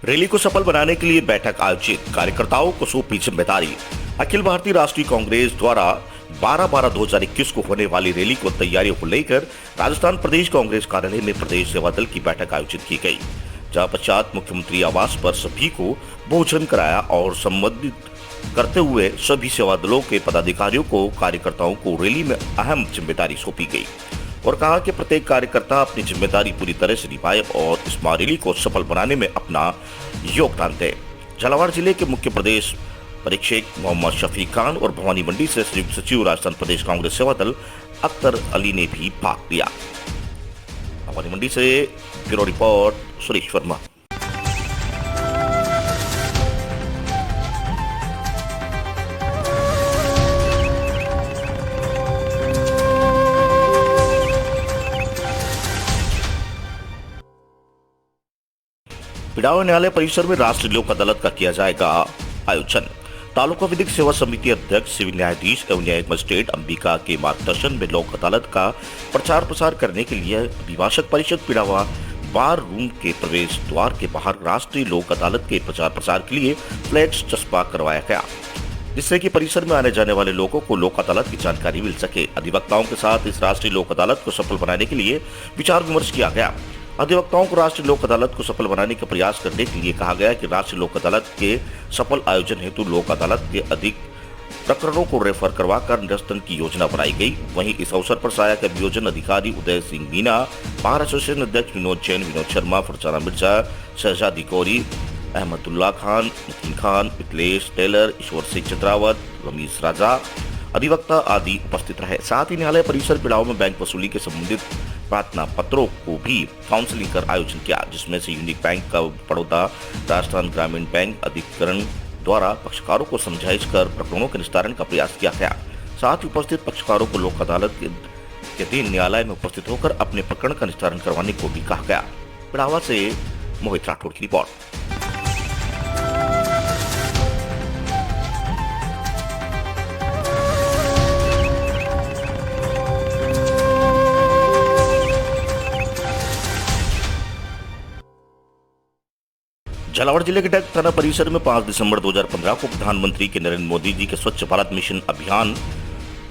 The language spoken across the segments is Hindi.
रैली को सफल बनाने के लिए बैठक आयोजित, कार्यकर्ताओं को सौंपी जिम्मेदारी। अखिल भारतीय राष्ट्रीय कांग्रेस द्वारा 12/12/2021 को होने वाली रैली को तैयारियों को लेकर राजस्थान प्रदेश कांग्रेस कार्यालय में प्रदेश सेवा दल की बैठक आयोजित की गई, जहां पश्चात मुख्यमंत्री आवास पर सभी को भोजन कराया और संबोधित करते हुए सभी सेवा दलों के पदाधिकारियों को कार्यकर्ताओं को रैली में अहम जिम्मेदारी सौंपी गई और कहा कि प्रत्येक कार्यकर्ता अपनी जिम्मेदारी पूरी तरह से निभाए और इस रैली को सफल बनाने में अपना योगदान दे। झालावाड़ जिले के मुख्य प्रदेश परीक्षक मोहम्मद शफीक खान और भवानी मंडी से संयुक्त सचिव राजस्थान प्रदेश कांग्रेस सेवा दल अख्तर अली ने भी भाग लिया। भवानी मंडी से ब्यूरो रिपोर्ट सुरेश वर्मा। पिड़ाव न्यायालय परिसर में राष्ट्रीय लोक अदालत का किया जाएगा आयोजन। तालुका विधिक सेवा समिति अध्यक्ष सिविल न्यायाधीश एवं न्यायिक मजिस्ट्रेट अंबिका के मार्गदर्शन में लोक अदालत का प्रचार प्रसार करने के लिए अभिभाषक परिषद पिड़ावा बार रूम के प्रवेश द्वार के बाहर राष्ट्रीय लोक अदालत के प्रचार प्रसार के लिए फ्लैक्स चस्पा करवाया गया, जिससे कि परिसर में आने जाने वाले लोगों को लोक अदालत की जानकारी मिल सके। अधिवक्ताओं के साथ इस राष्ट्रीय लोक अदालत को सफल बनाने के लिए विचार विमर्श किया गया। अधिवक्ताओं को राष्ट्रीय लोक अदालत को सफल बनाने का प्रयास करने के लिए कहा गया कि राष्ट्रीय लोक अदालत के सफल आयोजन हेतु लोक अदालत के अधिक प्रकरणों को रेफर करवाकर निरसन की योजना बनाई गई। वहीं इस अवसर पर सहायक अभियोजन अधिकारी उदय सिंह मीना, बार एसोसिएशन अध्यक्ष विनोद जैन, विनोद शर्मा, फरजाना मिर्जा, शहजादी गौरी, अहमदुल्ला खान, मुकीम खान, मिथिलेश टेलर, ईश्वर सिंह चित्रावत, रमीज राजा, अधिवक्ता आदि उपस्थित रहे। साथ ही न्यायालय परिसर पिड़ाव में बैंक वसूली के संबंधित प्रार्थना पत्रों को भी काउंसलिंग कर आयोजन किया, जिसमें से यूनिक बैंक का बड़ौदा, राजस्थान ग्रामीण बैंक अधिकरण द्वारा पक्षकारों को समझाइश कर प्रकरणों के निस्तारण का प्रयास किया गया। साथ ही उपस्थित पक्षकारों को लोक अदालत के दिन न्यायालय में उपस्थित होकर अपने प्रकरण का निस्तारण करवाने को भी कहा गया। पिड़ावा से मोहित राठौड़ की रिपोर्ट। झालावाड़ जिले के डग थाना परिसर में 5 दिसंबर 2015 को प्रधानमंत्री के नरेंद्र मोदी जी के स्वच्छ भारत मिशन अभियान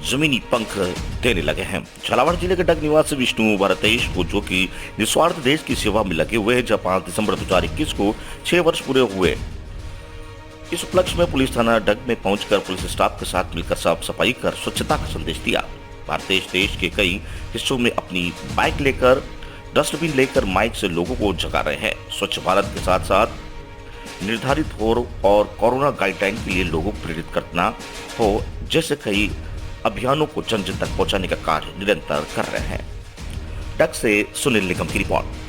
जमीनी पंख देने लगे हैं। झालावाड़ जिले के डग निवासी विष्णु भारतेश को, जो कि निस्वार्थ देश की सेवा में लगे हुए हैं, जब 5 दिसंबर 2021 को 6 वर्ष पूरे हुए। इस उपलक्ष्य में पुलिस थाना डग में पहुंचकर पुलिस स्टाफ के साथ मिलकर साफ सफाई कर स्वच्छता का संदेश दिया। भारतेश देश के कई हिस्सों में अपनी बाइक लेकर, डस्टबिन लेकर माइक से लोगों को जगा रहे हैं। स्वच्छ भारत के साथ साथ निर्धारित हो और कोरोना गाइडलाइन के लिए लोगों को प्रेरित करना हो जैसे कई अभियानों को जन जन तक पहुंचाने का कार्य निरंतर कर रहे हैं। डग से सुनील निगम की रिपोर्ट।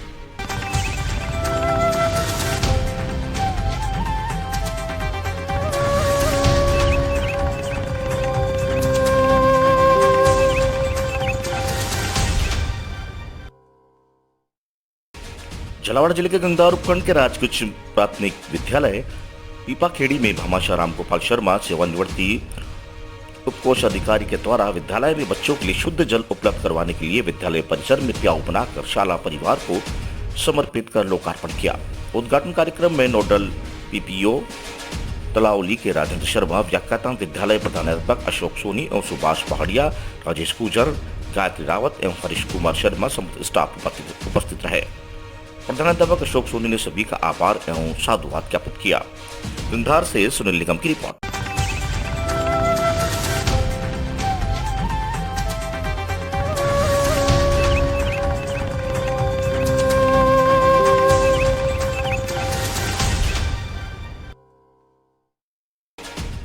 झालावाड़ जिले के गंगदार उपखंड के राजकीय प्राथमिक विद्यालय पीपाखेड़ी में भामाशाह राम गोपाल शर्मा सेवानिवृत्ति उपकोष अधिकारी के द्वारा विद्यालय में बच्चों के लिए शुद्ध जल उपलब्ध करवाने के लिए विद्यालय परिसर में प्याऊ बनाकर शाला परिवार को समर्पित कर लोकार्पण किया। उद्घाटन कार्यक्रम में नोडल पीपीओ तलावली के राजेंद्र शर्मा, व्याख्याता विद्यालय प्रधानाध्यापक अशोक सोनी एवं सुभाष पहाड़िया, राजेश गुजर, गायत्री रावत एवं हरीश कुमार शर्मा समेत स्टाफ उपस्थित रहे। प्रधानाध्यापक अशोक सोनी ने सभी का आभार एवं साधुवाद ज्ञापित किया। गंधार से सुनील निगम की रिपोर्ट।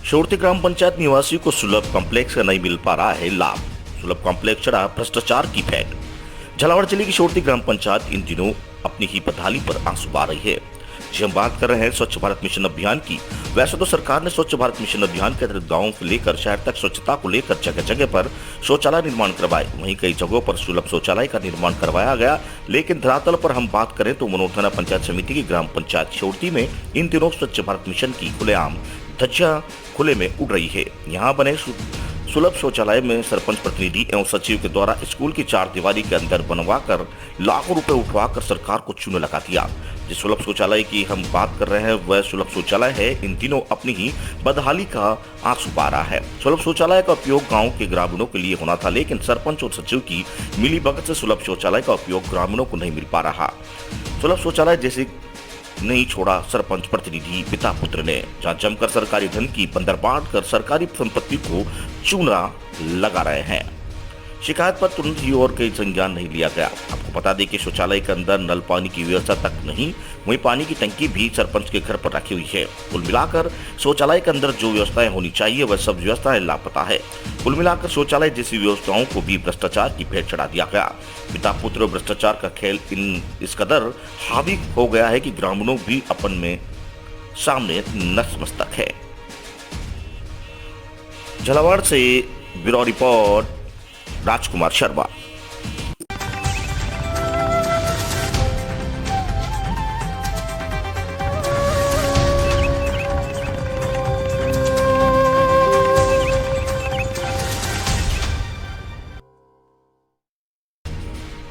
शोरती ग्राम पंचायत निवासियों को सुलभ कॉम्प्लेक्स का नहीं मिल पा रहा है लाभ। सुलभ कॉम्प्लेक्स चढ़ा भ्रष्टाचार की भेंट। झालावाड़ जिले की शोरती ग्राम पंचायत इन दिनों अपनी ही बदहाली पर आंसू बहा रही है। जी हम बात कर रहे हैं स्वच्छ भारत मिशन अभियान की। वैसे तो सरकार ने स्वच्छ भारत मिशन अभियान के तहत गाँव से लेकर शहर तक स्वच्छता को लेकर जगह जगह पर शौचालय निर्माण करवाए, वहीं कई जगहों पर सुलभ शौचालय का निर्माण करवाया गया। लेकिन धरातल पर हम बात करें तो मनोर थाना पंचायत समिति की ग्राम पंचायत शोरती में इन दिनों स्वच्छ भारत मिशन की खुलेआम धज्जियां खुले में उड़ रही है। यहाँ बने सुलभ शौचालय में सरपंच प्रतिनिधि एवं सचिव के द्वारा स्कूल की चार दीवारी के अंदर बनवाकर लाखों रुपए उठवाकर सरकार को चूना लगा दिया। जिस सुलभ शौचालय की हम बात कर रहे हैं वह सुलभ शौचालय है। इन दिनों अपनी ही बदहाली का आंसू पा रहा है। सुलभ शौचालय का उपयोग गांव के ग्रामीणों के लिए होना था, लेकिन सरपंच और सचिव की मिलीभगत से सुलभ शौचालय का उपयोग ग्रामीणों को नहीं मिल पा रहा। सुलभ शौचालय जैसे नहीं छोड़ा सरपंच प्रतिनिधि पिता पुत्र ने, जहां जमकर सरकारी धन की बंदरबांट कर सरकारी संपत्ति को चूना लगा रहे हैं। शिकायत पर तुरंत ही और कोई संज्ञान नहीं लिया गया। आपको बता दें कि शौचालय के अंदर नल पानी की व्यवस्था तक नहीं, वहीं पानी की टंकी भी सरपंच के घर पर रखी हुई है। कुल मिलाकर शौचालय के अंदर जो व्यवस्थाएं होनी चाहिए वह सब व्यवस्थाएं लापता है। कुल मिलाकर शौचालय जैसी व्यवस्थाओं को भी भ्रष्टाचार की भेंट चढ़ा दिया गया। पिता पुत्र भ्रष्टाचार का खेल इस कदर हावी हो गया है कि ग्रामीणों भी अपन में सामने नतमस्तक है। झालावाड़ से ब्यूरो रिपोर्ट राजकुमार शर्मा।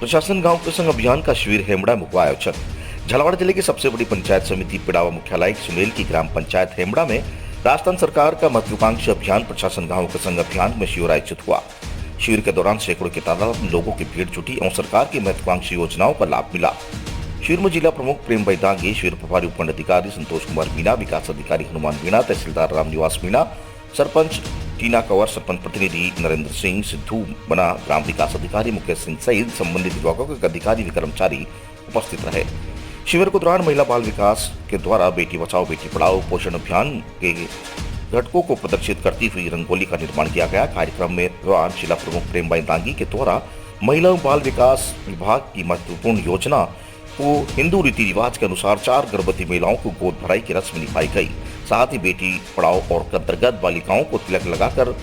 प्रशासन गांव के संग अभियान का शिविर हेमड़ा में हुआ आयोजन। झालावाड़ जिले की सबसे बड़ी पंचायत समिति पिड़ावा मुख्यालय सुनेल की ग्राम पंचायत हेमड़ा में राजस्थान सरकार का महत्वाकांक्षी अभियान प्रशासन गांव के संग अभियान में शिविर आयोजित हुआ। शिविर के दौरान सैकड़ों की तादाद में लोगों की भीड़ जुटी एवं सरकार की महत्वाकांक्षी योजनाओं का लाभ मिला। शिविर में जिला प्रमुख प्रेम भाई दांगी, शिविर प्रभारी उपखंड अधिकारी संतोष कुमार मीणा, विकास अधिकारी हनुमान मीणा, तहसीलदार रामनिवास मीणा, सरपंच टीना कंवर, सरपंच प्रतिनिधि नरेंद्र सिंह सिद्धू बना, ग्राम विकास अधिकारी मुकेश सिंह सहित संबंधित विभागों के अधिकारी व कर्मचारी उपस्थित रहे। शिविर के दौरान महिला बाल विकास के द्वारा बेटी बचाओ बेटी पढ़ाओ पोषण अभियान के घटकों को प्रदर्शित करती हुई रंगोली का निर्माण किया गया। कार्यक्रम में दौरान जिला प्रमुख प्रेम भाई दांगी के द्वारा महिला एवं बाल विकास विभाग की महत्वपूर्ण योजना को हिंदू रीति रिवाज के अनुसार 4 गर्भवती महिलाओं को गोद भराई की रस्म निभाई गई। साथ ही बेटी पढ़ाओ और के अंतर्गत बालिकाओं को तिलक लगाकर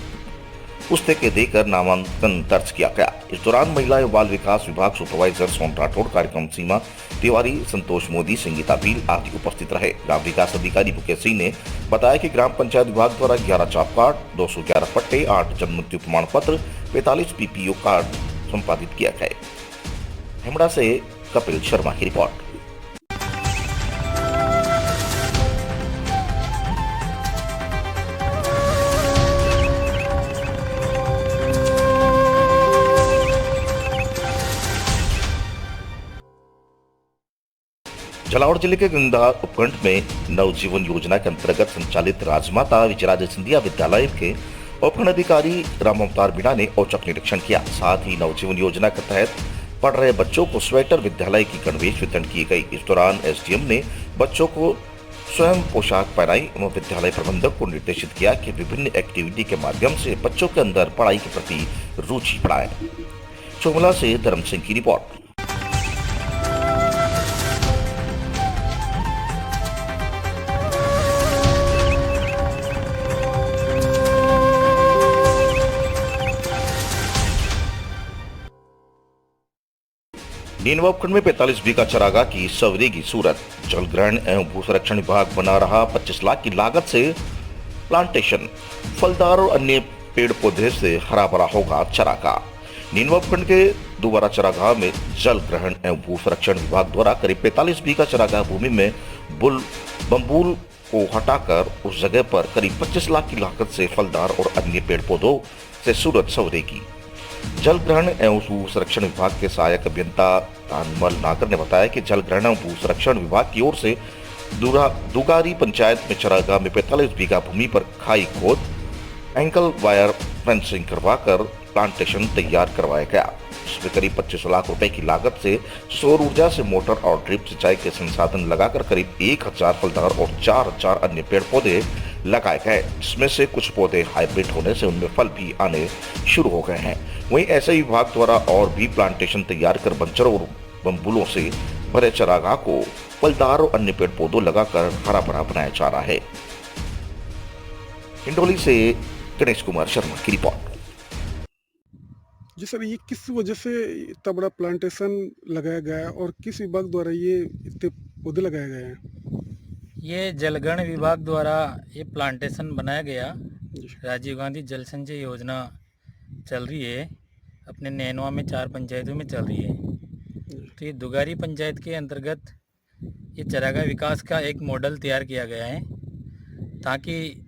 पुस्तकें देकर नामांकन दर्ज किया गया। इस दौरान महिला एवं बाल विकास विभाग सुपरवाइजर सोन राठौड़, कार्यक्रम सीमा तिवारी, संतोष मोदी, संगीता भील आदि उपस्थित रहे। ग्राम विकास अधिकारी मुकेश सिंह ने बताया कि ग्राम पंचायत विभाग द्वारा 11 जॉब कार्ड, 211 पट्टे, 8 जन्म मृत्यु प्रमाण पत्र, 45 पीपीओ कार्ड संपादित किया गया। हेमड़ा से कपिल शर्मा की रिपोर्ट। झालावाड़ जिले के गंगा उपखंड में नवजीवन योजना के अंतर्गत संचालित राजमाता विजयराजे सिंधिया विद्यालय के उपखंड अधिकारी राम अवतार मीणा ने औचक निरीक्षण किया। साथ ही नवजीवन योजना के तहत पढ़ रहे बच्चों को स्वेटर विद्यालय की गणवेश वितरण की गई। इस दौरान एसडीएम ने बच्चों को स्वयं पोशाक पहनाई एवं विद्यालय प्रबंधक को निर्देशित किया कि विभिन्न एक्टिविटी के माध्यम से बच्चों के अंदर पढ़ाई के प्रति रुचि बढ़ाए। चोमला से धर्म सिंह की रिपोर्ट। नीनवा उपखंड में 45 बीघा चरागाह की सवरेगी सूरत। जल ग्रहण एवं भू संरक्षण विभाग बना रहा 25 लाख की लागत से प्लांटेशन, फलदार और अन्य पेड़ पौधे से हरा भरा होगा चरागाह। नीनवा उपखंड के दोबारा चरागाह में जल ग्रहण एवं भू संरक्षण विभाग द्वारा करीब 45 बीघा चरागाह भूमि में बम्बूल को हटाकर उस जगह पर करीब 25 लाख की लागत से फलदार और अन्य पेड़ पौधों से सूरत सवरेगी। जल ग्रहण एवं भू संरक्षण विभाग के सहायक अभियंता तानमल नागर ने बताया कि जल ग्रहण एवं भू संरक्षण विभाग की ओर से दुगारी पंचायत में चरागाह में 45 बीघा भूमि पर खाई खोद, एंकल वायर फेंसिंग करवाकर प्लांटेशन तैयार करवाया गया। इसमें करीब 25 लाख रुपए की लागत से सौर ऊर्जा से मोटर और ड्रिप सिंचाई के संसाधन लगाकर करीब 1000 फलदार और 4000 अन्य पेड़ पौधे लगाए गए, जिसमें से कुछ पौधे हाइब्रिड होने से उनमें फल भी आने शुरू हो गए हैं। वहीं ऐसे ही विभाग द्वारा और भी प्लांटेशन तैयार कर बंजरों और बम्बूलों से भरे चरागाह को फलदार और अन्य पेड़ पौधों लगाकर हरा भरा बनाया जा रहा है। हिंडोली से गणेश कुमार शर्मा की रिपोर्ट। जी सर, ये किस वजह से इतना बड़ा प्लांटेशन लगाया गया है और किस विभाग द्वारा ये इतने पौधे लगाए गए हैं? ये जलग्रहण विभाग द्वारा ये प्लांटेशन बनाया गया जी राजीव गांधी जल संचय योजना चल रही है, अपने नैनवा में 4 पंचायतों में चल रही है। जी तो ये दुगारी पंचायत के अंतर्गत ये चारागाह विकास का एक मॉडल तैयार किया गया है, ताकि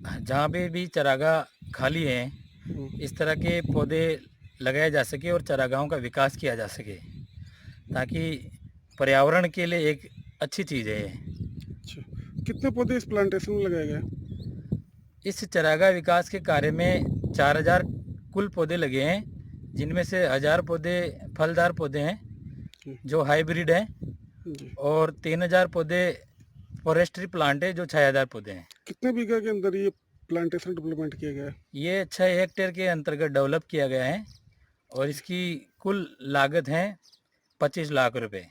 जहाँ पे भी चारागाह खाली हैं इस तरह के पौधे लगाए जा सके और चारागाहों का विकास किया जा सके, ताकि पर्यावरण के लिए एक अच्छी चीज़ है ये। अच्छा, कितने पौधे इस प्लांटेशन में लगाए गए? इस चारागाह विकास के कार्य में 4000 कुल पौधे लगे हैं, जिनमें से 1000 पौधे फलदार पौधे हैं जो हाइब्रिड हैं, जी और 3000 पौधे फॉरेस्ट्री प्लांट है जो छायादार पौधे हैं। कितने बीघा के अंदर ये प्लांटेशन डेवलपमेंट किया गया है? ये 6 हेक्टेयर के अंतर्गत डेवलप किया गया है और इसकी कुल लागत है 25 लाख रुपए,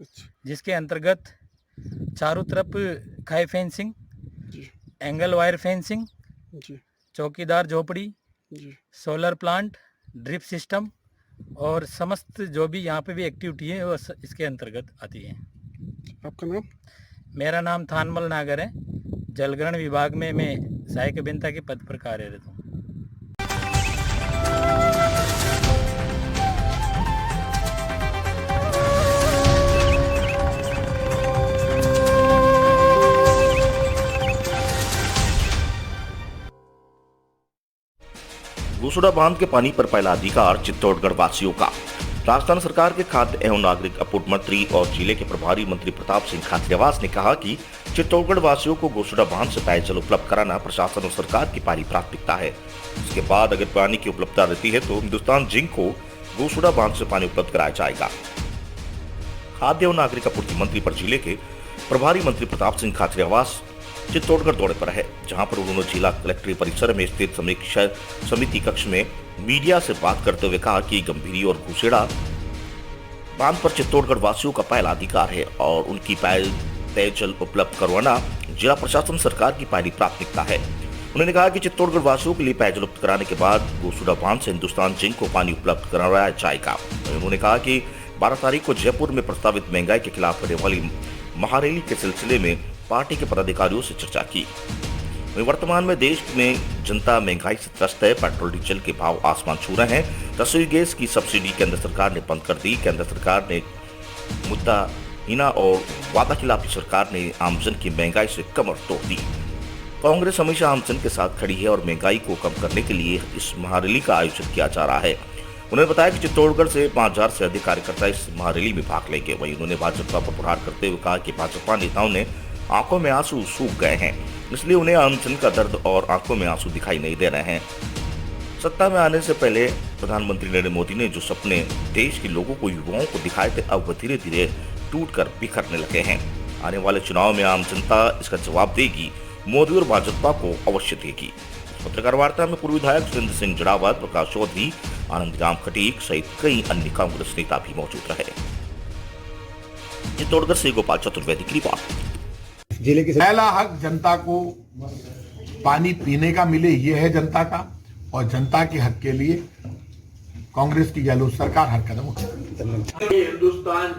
अच्छा जिसके अंतर्गत चारों तरफ खाई फेंसिंग, जी एंगल वायर फेंसिंग, जी चौकीदार झोपड़ी, जी सोलर प्लांट, ड्रिप सिस्टम और समस्त जो भी यहाँ पे भी एक्टिविटी है वो इसके अंतर्गत आती है। आपका नाम? मेरा नाम थानमल नागर है। जलग्रहण विभाग में मैं सहायक अभियंता के पद पर कार्यरत हूँ। गोसुडा बांध के पानी पर पहला अधिकार चित्तौड़गढ़ वासियों का। राजस्थान सरकार के खाद्य एवं नागरिक आपूर्ति मंत्री और जिले के प्रभारी मंत्री प्रताप सिंह खाचरियावास ने कहा कि चित्तौड़गढ़ वासियों को गोसुडा बांध से पेयजल उपलब्ध कराना प्रशासन और सरकार की पहली प्राथमिकता है। इसके बाद अगर पानी की उपलब्धता रहती है तो हिंदुस्तान जिंक को गोसुडा बांध से पानी उपलब्ध कराया जाएगा। खाद्य एवं नागरिक आपूर्ति मंत्री पर जिले के प्रभारी मंत्री प्रताप सिंह खाचरियावास चित्तौड़गढ़ दौरे पर है, जहां पर उन्होंने जिला कलेक्ट्रेट परिसर में स्थित समीक्षा समिति कक्ष में मीडिया से बात करते हुए कहा कि गंभीरी और घुसेड़ा बांध पर चित्तौड़गढ़ वासियों का पहला अधिकार है और उनकी पेयजल उपलब्ध करवाना जिला प्रशासन सरकार की पहली प्राथमिकता है। उन्होंने कहा कि चित्तौड़गढ़ वासियों के लिए पेयजल उपलब्ध कराने के बाद गोसुडा बांध से हिंदुस्तान जिंक को पानी उपलब्ध कराया जाएगा। उन्होंने कहा कि 12 तारीख को जयपुर में प्रस्तावित महंगाई के खिलाफ होने वाली महारैली के सिलसिले में पार्टी के पदाधिकारियों से चर्चा की। वर्तमान में देश में जनता महंगाई से त्रस्त है। पेट्रोल डीजल के भाव आसमान छू रहे हैं। रसोई गैस की सब्सिडी केंद्र सरकार ने बंद कर दी। केंद्र सरकार ने मुद्दाहीना और वादा खिलाफी सरकार ने आमजन की महंगाई से कमर तोड़ दी। कांग्रेस हमेशा आमजन के साथ खड़ी है और महंगाई को कम करने के लिए इस महारैली का आयोजन किया जा रहा है। उन्होंने बताया कि चित्तौड़गढ़ से 5000 से अधिक कार्यकर्ता इस महारैली में भाग लेंगे। वहीं उन्होंने भाजपा पर प्रहार करते हुए कहा कि भाजपा नेताओं ने आंखों में आंसू सूख गए हैं, इसलिए उन्हें आमजन का दर्द और आंखों में आंसू दिखाई नहीं दे रहे हैं। सत्ता में आने से पहले प्रधानमंत्री नरेंद्र मोदी ने जो सपने देश के लोगों को, युवाओं को दिखाए थे, अब वह धीरे धीरे टूटकर बिखरने लगे हैं। आने वाले चुनाव में आम जनता इसका जवाब देगी, मोदी और भाजपा को अवश्य देगी। पत्रकार वार्ता में पूर्व विधायक सुरेंद्र सिंह जड़ावत, प्रकाश चौधरी, आनंदराम खटीक सहित कई अन्य कांग्रेस नेता भी मौजूद रहे। चित्तौड़गढ़ से गोपाल चतुर्वेदी की रिपोर्ट। जिले की पहला हक जनता को पानी पीने का मिले, ये है जनता का, और जनता के हक के लिए कांग्रेस की गहलोत सरकार हर कदम उठाएगी। हिंदुस्तान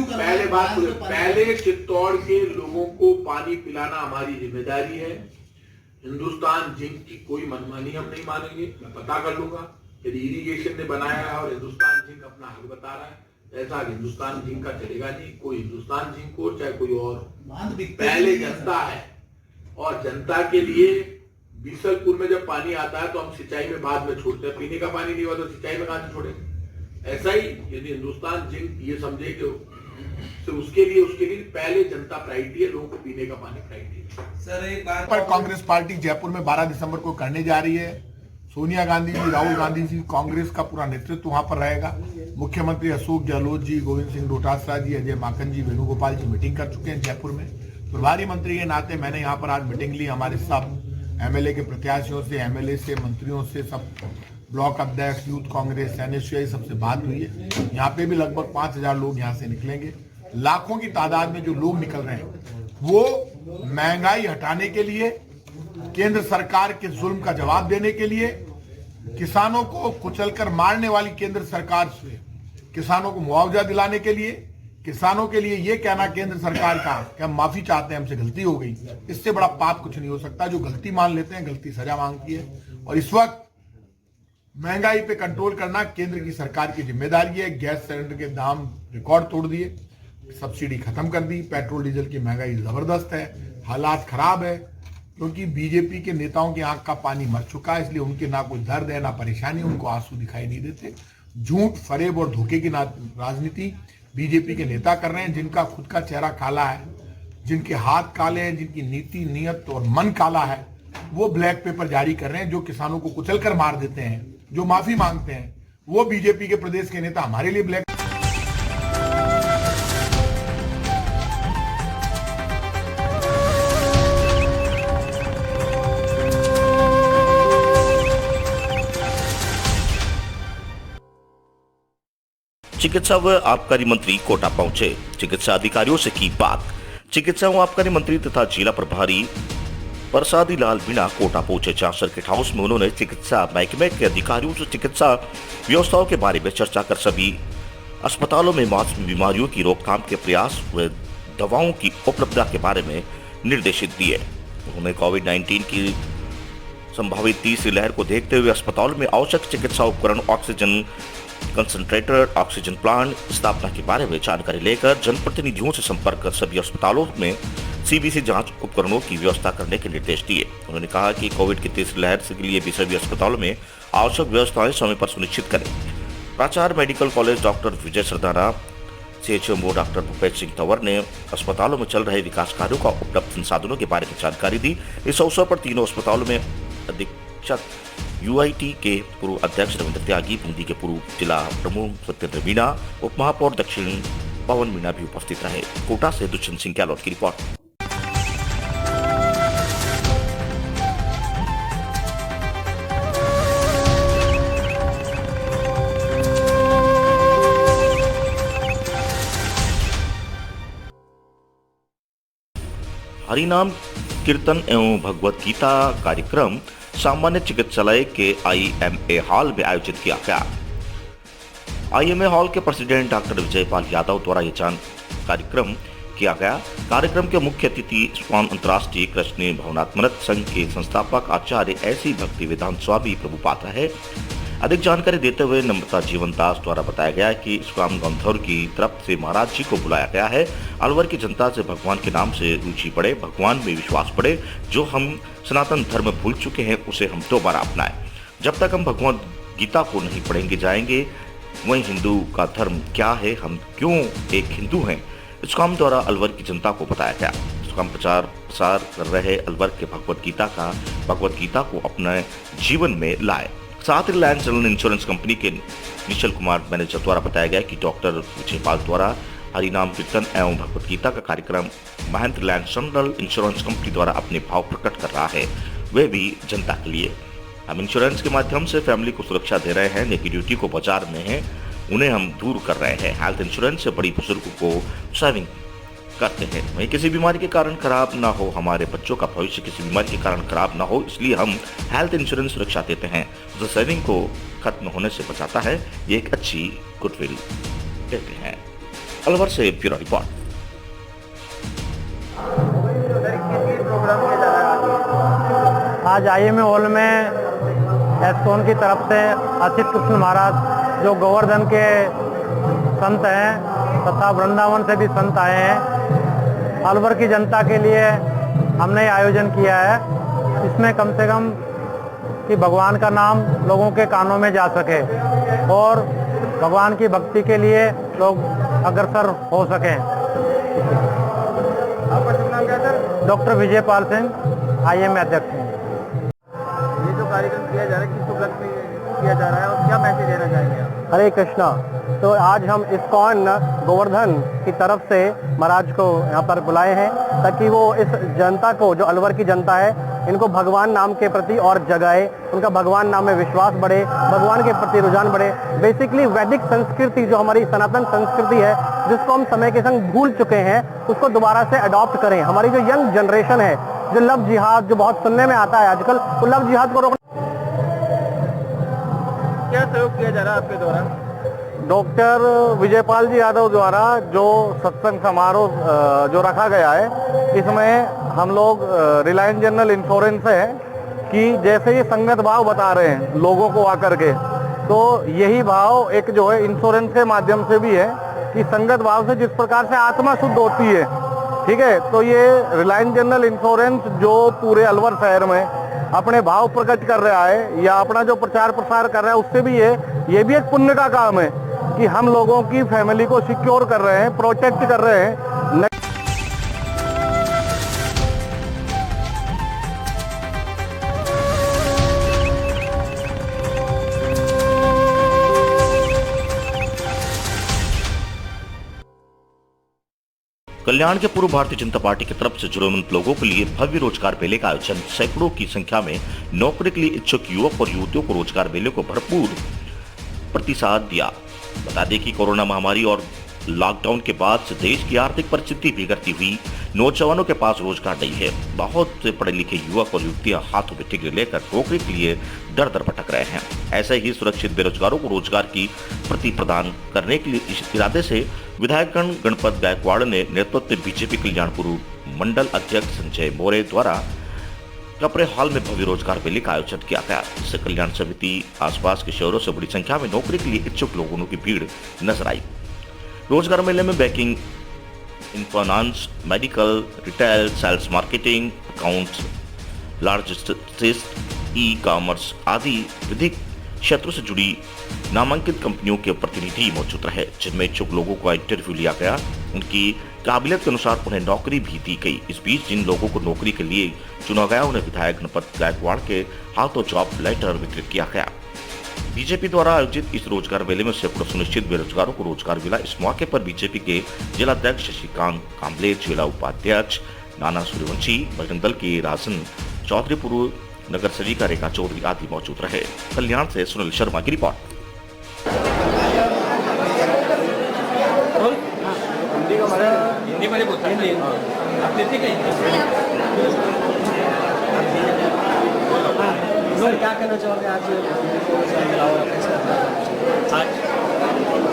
पहले बात, पहले चित्तौड़ के लोगों को पानी पिलाना हमारी जिम्मेदारी है। हिंदुस्तान जिंक की कोई मनमानी हम नहीं मानेंगे। मैं पता कर लूंगा यदि इरिगेशन ने बनाया है और हिंदुस्तान जिंक अपना हक बता रहा है, ऐसा हिंदुस्तान जिंक का चलेगा नहीं। कोई हिंदुस्तान जिंक हो चाहे कोई और, पहले जनता है और जनता के लिए बीसलपुर में जब पानी आता है तो हम सिंचाई में बाद में छोड़ते हैं। पीने का पानी नहीं हुआ तो सिंचाई में कहां से छोड़ेंगे? ऐसा ही यदि हिंदुस्तान जिंक ये समझे कि तो उसके लिए पहले जनता प्रायोरिटी है, लोगों को पीने का पानी प्रायोरिटी है। सर एक बात पर कांग्रेस पार्टी जयपुर में 12 दिसंबर को करने जा रही है। सोनिया गांधी जी, राहुल गांधी जी, कांग्रेस का पूरा नेतृत्व वहां पर रहेगा। मुख्यमंत्री अशोक गहलोत जी, गोविंद सिंह डोटासरा जी, अजय माकन जी, वेणुगोपाल जी मीटिंग कर चुके हैं जयपुर में। प्रभारी मंत्री के नाते मैंने यहाँ पर आज मीटिंग ली। हमारे सब एमएलए के प्रत्याशियों से, एमएलए से, मंत्रियों से, सब ब्लॉक अध्यक्ष, यूथ कांग्रेस, एनएसयूआई सबसे बात हुई है। यहाँ पे भी लगभग 5000 लोग यहाँ से निकलेंगे। लाखों की तादाद में जो लोग निकल रहे हैं वो महंगाई हटाने के लिए, केंद्र सरकार के जुल्म का जवाब देने के लिए, किसानों को कुचलकर मारने वाली केंद्र सरकार से किसानों को मुआवजा दिलाने के लिए, किसानों के लिए ये कहना केंद्र सरकार का कि हम माफी चाहते हैं, हमसे गलती हो गई, इससे बड़ा पाप कुछ नहीं हो सकता। जो गलती मान लेते हैं, गलती सजा मांगती है। और इस वक्त महंगाई पे कंट्रोल करना केंद्र की सरकार की जिम्मेदारी है। गैस सिलेंडर के दाम रिकॉर्ड तोड़ दिए, सब्सिडी खत्म कर दी, पेट्रोल डीजल की महंगाई जबरदस्त है, हालात खराब है, क्योंकि बीजेपी के नेताओं की आंख का पानी मर चुका है। इसलिए उनके ना कोई दर्द है ना परेशानी, उनको आंसू दिखाई नहीं देते। झूठ, फरेब और धोखे की राजनीति बीजेपी के नेता कर रहे हैं, जिनका खुद का चेहरा काला है, जिनके हाथ काले हैं, जिनकी नीति, नियत और मन काला है, वो ब्लैक पेपर जारी कर रहे हैं। जो किसानों को कुचल कर मार देते हैं, जो माफी मांगते हैं, वो बीजेपी के प्रदेश के नेता हमारे लिए ब्लैक। चिकित्सा व आबकारी मंत्री कोटा पहुंचे, चिकित्सा अधिकारियों से की बात। चिकित्सा व आबकारी मंत्री तथा जिला प्रभारी प्रसादी लाल मीणा कोटा पहुंचे, जहां सर्किट हाउस में उन्होंने चिकित्सा महकमे के अधिकारियों से चिकित्सा व्यवस्थाओं के बारे में चर्चा कर सभी अस्पतालों में मास्क बीमारियों की रोकथाम के प्रयास व दवाओं की उपलब्धता के बारे में निर्देशित दिए। उन्होंने कोविड-19 की संभावित तीसरी लहर को देखते हुए अस्पतालों में आवश्यक चिकित्सा उपकरण, ऑक्सीजन कंसंट्रेटर, ऑक्सीजन प्लांट स्थापना के बारे में जानकारी लेकर जनप्रतिनिधियों से संपर्क कर सभी अस्पतालों में सीबीसी जांच उपकरणों की व्यवस्था करने के निर्देश दिए। उन्होंने कहा कि कोविड की तीसरी लहर के लिए भी सभी अस्पतालों में आवश्यक व्यवस्थाएं समय पर सुनिश्चित करें। प्राचार्य मेडिकल कॉलेज डॉक्टर विजय सरदाना, CHMO डॉक्टर भूपेश सिंह तंवर ने अस्पतालों में चल रहे विकास कार्यों का उपलब्ध संसाधनों के बारे में जानकारी दी। इस अवसर पर तीनों अस्पतालों में अधीक्षक UIT के पूर्व अध्यक्ष रविंद्र त्यागी, बूंदी के पूर्व जिला प्रमुख सत्येंद्र मीणा, उप महापौर दक्षिण पवन मीणा भी उपस्थित रहे। कोटा से दुष्यंत सिंह गहलोत की रिपोर्ट। हरिनाम कीर्तन एवं भगवत गीता कार्यक्रम सामान्य चिकित्सालय के IMA हॉल में आयोजित किया गया। IMA हॉल के प्रेसिडेंट डॉक्टर विजयपाल यादव द्वारा यह कार्यक्रम किया गया। कार्यक्रम के मुख्य अतिथि स्वान अंतर्राष्ट्रीय कृष्ण भवनात्मक संघ के संस्थापक आचार्य ऐसी भक्ति वेदांत स्वामी प्रभुपाद है। अधिक जानकारी देते हुए नम्रता जीवन दास द्वारा बताया गया कि स्वामी गंधौर की तरफ से महाराज जी को बुलाया गया है। अलवर की जनता से भगवान के नाम से रुचि बढ़े, भगवान में विश्वास बढ़े। जो हम सनातन धर्म भूल चुके हैं उसे हम दोबारा अपनाएं। जब तक हम भगवत गीता को नहीं पढ़ेंगे जाएंगे, वही हिंदू का धर्म क्या है, हम क्यों एक हिंदू हैं। इस काम द्वारा अलवर की जनता को बताया गया। इस काम प्रचार प्रसार कर रहे अलवर के भगवत गीता को अपने जीवन में लाए। साथ ही रिलायंस जनरल इंश्योरेंस कंपनी के निश्चल कुमार मैनेजर द्वारा बताया गया कि डॉक्टर विजयपाल द्वारा हरिनाम कीर्तन एवं भगवत गीता का कार्यक्रम महंत रिलायंस जनरल इंश्योरेंस कंपनी द्वारा अपने भाव प्रकट कर रहा है, वे भी जनता के लिए। हम इंश्योरेंस के माध्यम से फैमिली को सुरक्षा दे रहे हैं, नेगेटिविटी को बाजार में है उन्हें हम दूर कर रहे हैं। हेल्थ इंश्योरेंस से बड़ी बुजुर्गों को सेविंग करते हैं, वहीं किसी बीमारी के कारण खराब ना हो, हमारे बच्चों का भविष्य किसी बीमारी के कारण खराब ना हो, इसलिए हम हेल्थ इंश्योरेंस सुरक्षा देते हैं जो सेविंग को खत्म होने से बचाता है। ये एक अच्छी गुडविल देते हैं। अलवर से ब्यूरो रिपोर्ट। आज IMA हॉल में एस्कॉन की तरफ से असित कृष्ण महाराज जो गोवर्धन के संत हैं तथा वृंदावन से भी संत आए हैं, अलवर की जनता के लिए हमने आयोजन किया है। इसमें कम से कम कि भगवान का नाम लोगों के कानों में जा सके और भगवान की भक्ति के लिए लोग अग्रसर हो सकें। आपका शुभ नाम क्या sir? Doctor Vijaypal Singh, IMA अध्यक्ष हैं। ये जो कार्यक्रम किया जा रहा है किस उपलक्ष्य में किया जा रहा है और क्या मैसेज देना चाहेंगे आप? हरे कृष्णा। तो आज हम इस्कॉन गोवर्धन की तरफ से महाराज को यहाँ पर बुलाए हैं ताकि वो इस जनता को, जो अलवर की जनता है, इनको भगवान नाम के प्रति और जगाए, उनका भगवान नाम में विश्वास बढ़े, भगवान के प्रति रुझान बढ़े। बेसिकली वैदिक संस्कृति जो हमारी सनातन संस्कृति है जिसको हम समय के संग भूल चुके हैं, उसको दोबारा से अडॉप्ट करें। हमारी जो यंग जनरेशन है, जो लव जिहाद जो बहुत सुनने में आता है आजकल, तो लव जिहाद को रोकना। क्या सहयोग किया जा रहा है आपके द्वारा? डॉक्टर विजयपाल जी यादव द्वारा जो सत्संग समारोह जो रखा गया है, इसमें हम लोग रिलायंस जनरल इंश्योरेंस है कि जैसे ये संगत भाव बता रहे हैं लोगों को आकर के, तो यही भाव एक जो है इंश्योरेंस के माध्यम से भी है कि संगत भाव से जिस प्रकार से आत्मा शुद्ध होती है, ठीक है, तो ये रिलायंस जनरल इंश्योरेंस जो पूरे अलवर शहर में अपने भाव प्रकट कर रहा है या अपना जो प्रचार प्रसार कर रहा है, उससे भी ये भी एक पुण्य का काम है कि हम लोगों की फैमिली को सिक्योर कर रहे हैं, प्रोटेक्ट कर रहे हैं। कल्याण के पूर्व भारतीय जनता पार्टी की तरफ से जरूरतमंद लोगों के लिए भव्य रोजगार मेले का आयोजन, सैकड़ों की संख्या में नौकरी के लिए इच्छुक युवक और युवतियों को रोजगार मेले को भरपूर प्रतिसाद दिया। बता दें कि कोरोना महामारी और लॉकडाउन के बाद से देश की आर्थिक परिस्थिति बिगड़ती हुई नौजवानों के पास रोजगार नहीं है। बहुत से पढ़े लिखे युवक और युवतियां हाथों में डिग्री लेकर नौकरी के लिए दर दर भटक रहे हैं। ऐसे ही सुरक्षित बेरोजगारों को रोजगार की प्रति प्रदान करने के लिए इस इरादे से विधायक गणपत गायकवाड़ ने नेतृत्व में बीजेपी कल्याणपुर मंडल अध्यक्ष संजय मोरे द्वारा कपड़े हॉल में भव्य रोजगार मेले का आयोजन किया गया। इससे कल्याण समिति आसपास के शहरों से बड़ी संख्या में नौकरी के लिए इच्छुक लोगों की भीड़ नजर आई। रोजगार मेले में बैंकिंग, इन finance, medical, retail, sales, marketing, accounts, logistics, e commerce आदि विधिक क्षेत्रों से जुड़ी नामांकित कंपनियों के प्रतिनिधि मौजूद रहे, जिनमें इच्छुक लोगों का इंटरव्यू लिया गया। उनकी काबिलियत के अनुसार उन्हें नौकरी भी दी गई। इस बीच जिन लोगों को नौकरी के लिए चुना गया, उन्हें विधायक गणपत गायकवाड़ के हाथों जॉब लेटर वितरित किया गया। बीजेपी द्वारा आयोजित इस रोजगार मेले में सैकड़ों सुनिश्चित बेरोजगारों को रोजगार मिला। इस मौके पर बीजेपी के जिलाध्यक्ष शशिकांत कांबले, जिला उपाध्यक्ष नाना सूर्यवंशी, बजरंग दल के राजन चौधरी, पूर्व नगर सेविका रेखा चौधरी आदि मौजूद रहे। कल्याण से सुनील शर्मा की रिपोर्ट। क्या कहना चाहोगे आज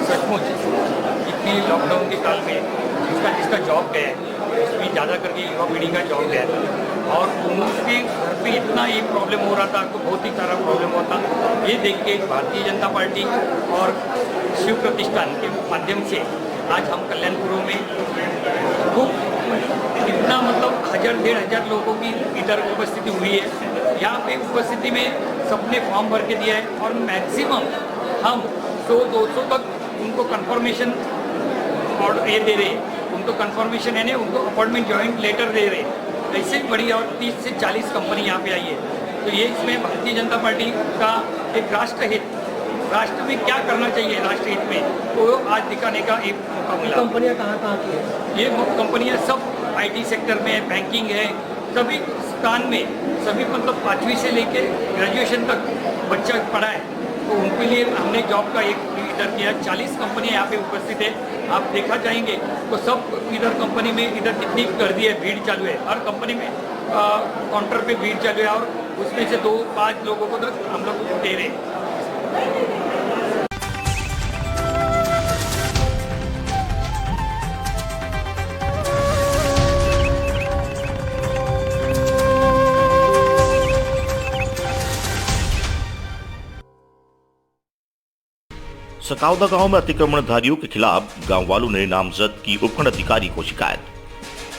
सचमुच इतनी लॉकडाउन के काल में जिसका जॉब गया है, उसमें ज़्यादा करके युवा पीढ़ी का जॉब गया था और उनके घर पे इतना ही प्रॉब्लम हो रहा था, तो बहुत ही सारा प्रॉब्लम होता। ये देख के भारतीय जनता पार्टी और शिव प्रतिष्ठान के माध्यम से आज हम कल्याणपुर में खूब इतना मतलब 1000-1500 लोगों की इधर उपस्थिति हुई है। यहाँ पे उपस्थिति में सबने फॉर्म भर के दिया है और मैक्सिमम हम 100-200 तक उनको कंफर्मेशन और ये दे रहे हैं, उनको कंफर्मेशन है ना, उनको अपॉइंटमेंट ज्वाइंट लेटर दे रहे हैं। ऐसे ही बड़ी और 30 से 40 कंपनी यहाँ पे आई है। तो ये इसमें भारतीय जनता पार्टी का एक राष्ट्रहित, राष्ट्र में क्या करना चाहिए राष्ट्रहित में, तो आज दिखाने का एक मौका मिला। कंपनियां कहाँ की है? ये कंपनियां सब IT सेक्टर में है, बैंकिंग है, सभी स्थान में, सभी मतलब 5वीं से लेके ग्रेजुएशन तक बच्चा पढ़ा है, तो उनके लिए हमने जॉब का एक इधर किया। 40 कंपनियां यहाँ पे उपस्थित है। आप देखा जाएंगे तो सब इधर कंपनी में इधर कितनी गर्दी है, भीड़ चालू है। हर कंपनी में काउंटर पे भीड़ चालू है और उसमें से 2-5 लोगों को तो हम लोग दे रहे हैं। सकावदा गांव में अतिक्रमणधारियों के खिलाफ गांव वालों ने नामजद की उपखंड अधिकारी को शिकायत।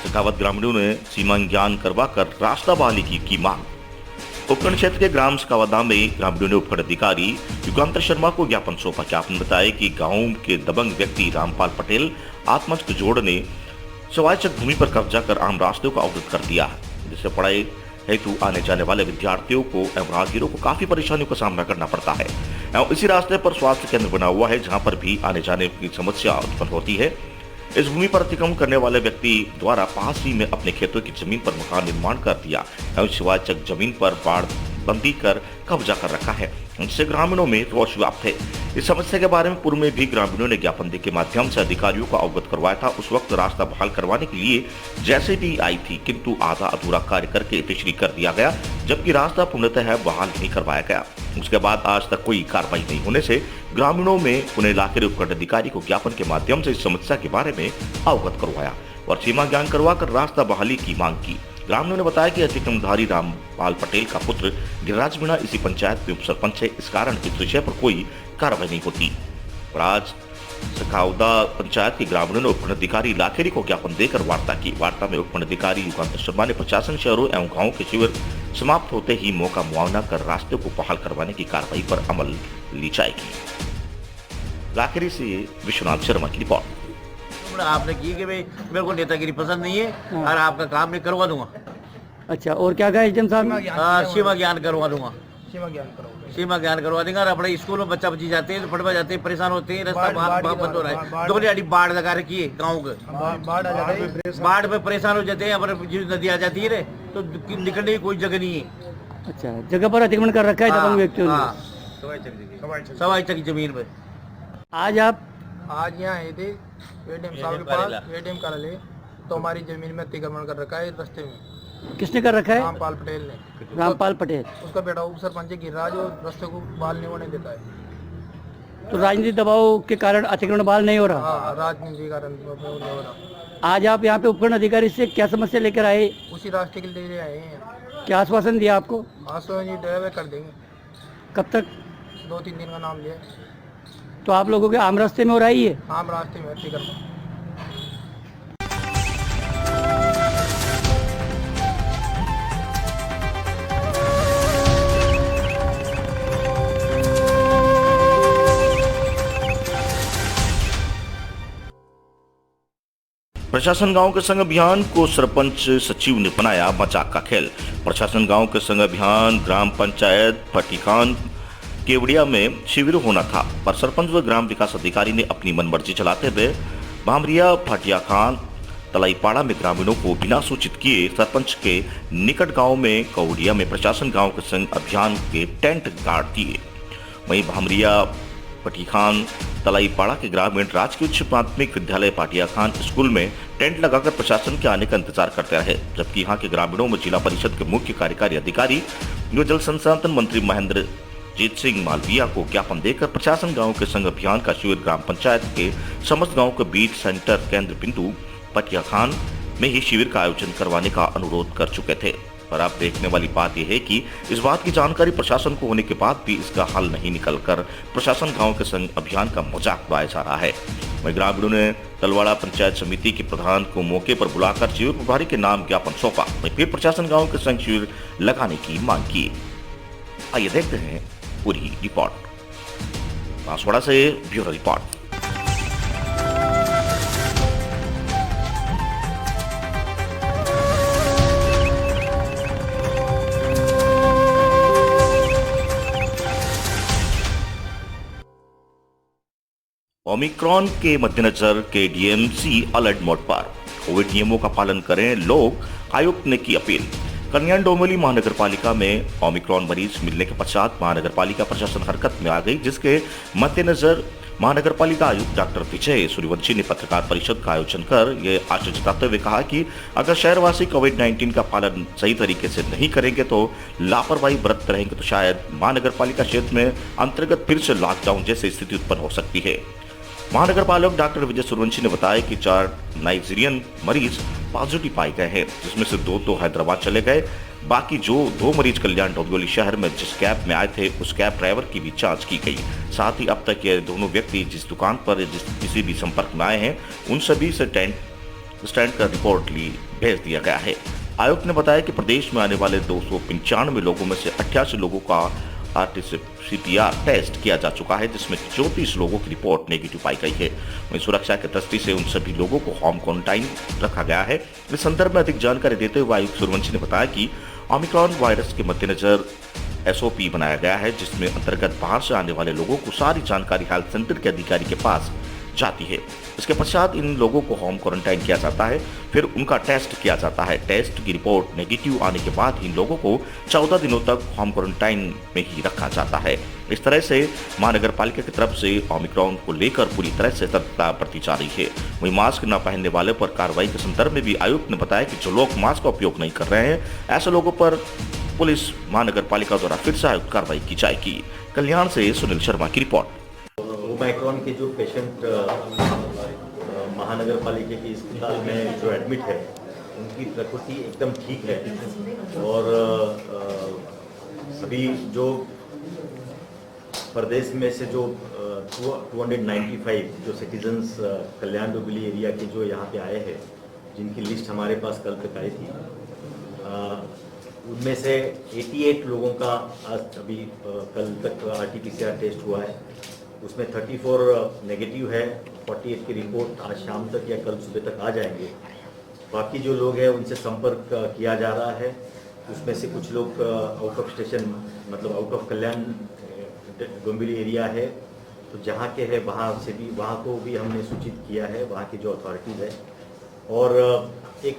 सकावत ग्रामीणों ने सीमा ज्ञान करवाकर रास्ता बहाली की मांग। उपखंड क्षेत्र के ग्राम सकावदा में ग्रामीणों ने उपखंड अधिकारी युगांतर शर्मा को ज्ञापन सौंपा। ज्ञापन बताया कि गांव के दबंग व्यक्ति रामपाल पटेल आत्मज जोड़ ने सवाईचक भूमि पर कब्जा कर आम रास्तों को अवरुद्ध कर दिया है, जिससे पढ़ाई हेतु आने जाने वाले विद्यार्थियों को एवं राहगीरों को काफी परेशानियों का सामना करना पड़ता है। एवं इसी रास्ते पर स्वास्थ्य केंद्र बना हुआ है, जहां पर भी आने जाने की समस्या उत्पन्न होती है। इस भूमि पर अतिक्रमण करने वाले व्यक्ति द्वारा पास ही में अपने खेतों की जमीन पर मकान निर्माण कर दिया एवं शिवाचक जमीन पर बाड़ बंदी कर कब्जा कर रखा है, जिससे ग्रामीणों में रोष व्याप्त है। इस समस्या के बारे में पूर्व में भी ग्रामीणों ने ज्ञापन के माध्यम से अधिकारियों को अवगत करवाया था। उस वक्त रास्ता बहाल करवाने के लिए जेसीबी आई थी, किंतु आधा अधूरा कार्य करके तिश्री कर दिया गया, जबकि रास्ता पूर्णतः बहाल नहीं करवाया गया। उसके बाद आज तक कोई कार्रवाई नहीं होने से ग्रामीणों में उन्हें लाकर उपखंड अधिकारी को ज्ञापन के माध्यम से इस समस्या के बारे में अवगत करवाया और सीमा ज्ञान करवाकर रास्ता बहाली की मांग की। ग्रामीणों ने बताया कि अतिक्रमणधारी रामपाल पटेल का पुत्र गिरिराज मीणा इसी पंचायत में उप सरपंच है, इस कारण इस विषय पर कोई कार्रवाई नहीं होती। और आज सखाउदा पंचायत के ग्रामीणों ने उपखंड अधिकारी लाखेरी को ज्ञापन देकर वार्ता की। वार्ता में उपखंड अधिकारी युगांतर शर्मा ने प्रशासन शहरों एवं गाँव के शिविर समाप्त होते ही मौका मुआवना कर रास्ते को बहाल करवाने की कार्रवाई पर अमल ली जाएगी। लाखेरी से विश्वनाथ शर्मा की रिपोर्ट। आपने की कि भाई मेरे को नेतागिरी पसंद नहीं है और आपका काम नहीं करवा दूंगा। अच्छा, और क्या कहा एसडीएम साहब ने? सीमा ज्ञान करवा दूंगा, सीमा ज्ञान करवा देंगे। और अपने स्कूल में बच्चा बच्ची जाते हैं, पढ़वा जाते हैं, परेशान होते हैं, रास्ता बंद हो रहा है। दो गाड़ी बाढ़ लगा रखी है गाँव के, बाढ़ में परेशान हो जाते हैं। अपने नदी आ जाती है तो निकलने की कोई जगह नहीं है। अच्छा, जगह पर अतिक्रमण कर रखा है दबंग व्यक्तियों ने, सवाई तक जमीन पे। आज यहाँ आए थे एडीएम साहब के पास, एडीएम कार्यालय, तो हमारी जमीन में अतिक्रमण कर रखा है रास्ते में। किसने कर रखा है? रामपाल पटेल ने। रामपाल पटेल, उसका बेटा उप सरपंच गिरिराज, और रास्ते को बहाल नहीं होने देता है। तो राजनीतिक दबाव के कारण अतिक्रमण बहाल नहीं हो रहा? हाँ, राजनीति के कारण नहीं हो रहा। आज आप यहाँ पे उपखंड अधिकारी से क्या समस्या लेकर आए? उसी रास्ते के लिए आए हैं। क्या आश्वासन दिया आपको? आश्वासन ड्राइवर कर देंगे। कब तक? 2-3 दिन का नाम लिया। तो आप लोगों के आम रास्ते में हो रही है? आम रास्ते में अतिक्रमण। प्रशासन गांव के संग अभियान को सरपंच सचिव ने बनाया मजाक का खेल। प्रशासन गांव के संग अभियान ग्राम पंचायत फटीखान केवड़िया में शिविर होना था, पर सरपंच व ग्राम विकास अधिकारी ने अपनी मनमर्जी चलाते हुए भामरिया फटिया खान तलाईपाड़ा में ग्रामीणों को बिना सूचित किए सरपंच के निकट गांव में कौड़िया में प्रशासन गांव के संग अभियान के टेंट गाड़ दिए। वहीं भामरिया पटीखान तलाईपाड़ा के ग्रामीण राजकीय उच्च प्राथमिक विद्यालय पाटिया खान स्कूल में टेंट लगाकर प्रशासन के आने का इंतजार करते रहे, जबकि यहां के ग्रामीणों में जिला परिषद के मुख्य कार्यकारी अधिकारी व जल संसाधन मंत्री महेंद्रजीत सिंह मालविया को ज्ञापन देकर प्रशासन गांव के संग अभियान का शिविर ग्राम पंचायत के समस्त गांव के बीच सेंटर केंद्र बिंदु पटिया खान में ही शिविर का आयोजन करवाने का अनुरोध कर चुके थे। पर अब देखने वाली बात यह है कि इस बात की जानकारी प्रशासन को होने के बाद भी इसका हल नहीं निकलकर प्रशासन गांव के संग अभियान का मजाक उड़ाया जा रहा है। वहीं ग्रामीणों ने तलवाड़ा पंचायत समिति के प्रधान को मौके पर बुलाकर शिविर प्रभारी के नाम ज्ञापन सौंपा, वहीं फिर प्रशासन गांव के संग शिविर लगाने की मांग की। आइए देखते हैं पूरी रिपोर्ट। बांसवाड़ा से ब्यूरो रिपोर्ट। ओमिक्रॉन के मद्देनजर केडीएमसी अलर्ट मोड पर, कोविड नियमों का पालन करें, लोग आयुक्त ने की अपील। कल्याण डोंबिवली महानगर पालिका में ओमिक्रॉन मरीज मिलने के पश्चात महानगर पालिका प्रशासन हरकत में आ गई, जिसके मद्देनजर महानगर पालिका आयुक्त डॉक्टर विजय सूर्यवंशी ने पत्रकार परिषद का आयोजन कर ये आशा जताते हुए कहा कि अगर शहरवासी कोविड-19 का पालन सही तरीके से नहीं करेंगे तो लापरवाही बरतते रहेंगे तो शायद महानगर पालिका क्षेत्र में अंतर्गत फिर से लॉकडाउन जैसी स्थिति उत्पन्न हो सकती है। महानगर पालक डॉक्टर विजय सूर्यवंशी ने बताया कि 4 नाइजीरियन मरीज पॉजिटिव पाए गए हैं, जिसमें से 2 तो हैदराबाद चले गए। बाकी जो 2 मरीज कल्याण डोंबिवली शहर में जिस कैब में आए थे उस कैब ड्राइवर की भी जांच की गई। साथ ही अब तक ये दोनों व्यक्ति जिस दुकान पर जिस किसी भी संपर्क में आए हैं उन सभी से स्टैंड का रिपोर्ट भेज दिया गया है। आयुक्त ने बताया कि प्रदेश में आने वाले 295 लोगों में से 88 लोगों का RT-PCR टेस्ट किया जा चुका है, जिसमें 34 लोगों की रिपोर्ट नेगेटिव पाई गई है। वहीं सुरक्षा की दृष्टि से उन सभी लोगों को होम क्वारंटाइन रखा गया है। इस संदर्भ में अधिक जानकारी देते हुए आयुक्त सूर्यवंशी ने बताया कि ओमिक्रॉन वायरस के मद्देनजर SOP बनाया गया है, जिसमें अंतर्गत बाहर से आने वाले लोगों को सारी जानकारी हेल्थ सेंटर के अधिकारी के पास जाती है। इसके पश्चात इन लोगों को होम क्वारंटाइन किया जाता है, फिर उनका टेस्ट किया जाता है। टेस्ट की रिपोर्ट नेगेटिव आने के बाद इन लोगों को 14 दिनों तक होम क्वारंटाइन में ही रखा जाता है। इस तरह से महानगर पालिका की तरफ से ओमिक्रॉन को लेकर पूरी तरह से सतर्कता बरती जा रही है। वहीं मास्क न पहनने वाले पर कार्रवाई के संदर्भ में भी आयुक्त ने बताया कि जो लोग मास्क का उपयोग नहीं कर रहे हैं, ऐसे लोगों पर पुलिस महानगर पालिका द्वारा फिर से आयुक्त कार्रवाई की जाएगी। कल्याण से सुनील शर्मा की रिपोर्ट। ओमिक्रॉन के जो पेशेंट महानगर पालिका के अस्पताल में जो एडमिट है, उनकी प्रकृति एकदम ठीक है और अभी जो प्रदेश में से जो 295 जो सिटीजन्स कल्याण डोंबिवली एरिया के जो यहाँ पे आए हैं, जिनकी लिस्ट हमारे पास कल तक आई थी, उनमें से 88 लोगों का आज अभी कल तक RT-PCR टेस्ट हुआ है। उसमें 34 नेगेटिव है। 48 की रिपोर्ट आज शाम तक या कल सुबह तक आ जाएंगे। बाकी जो लोग हैं उनसे संपर्क किया जा रहा है। उसमें से कुछ लोग आउट ऑफ स्टेशन, मतलब out of Kalyan Dombivli area है, तो जहाँ के है वहाँ को भी हमने सूचित किया है, वहाँ की जो अथॉरिटीज़ है। और एक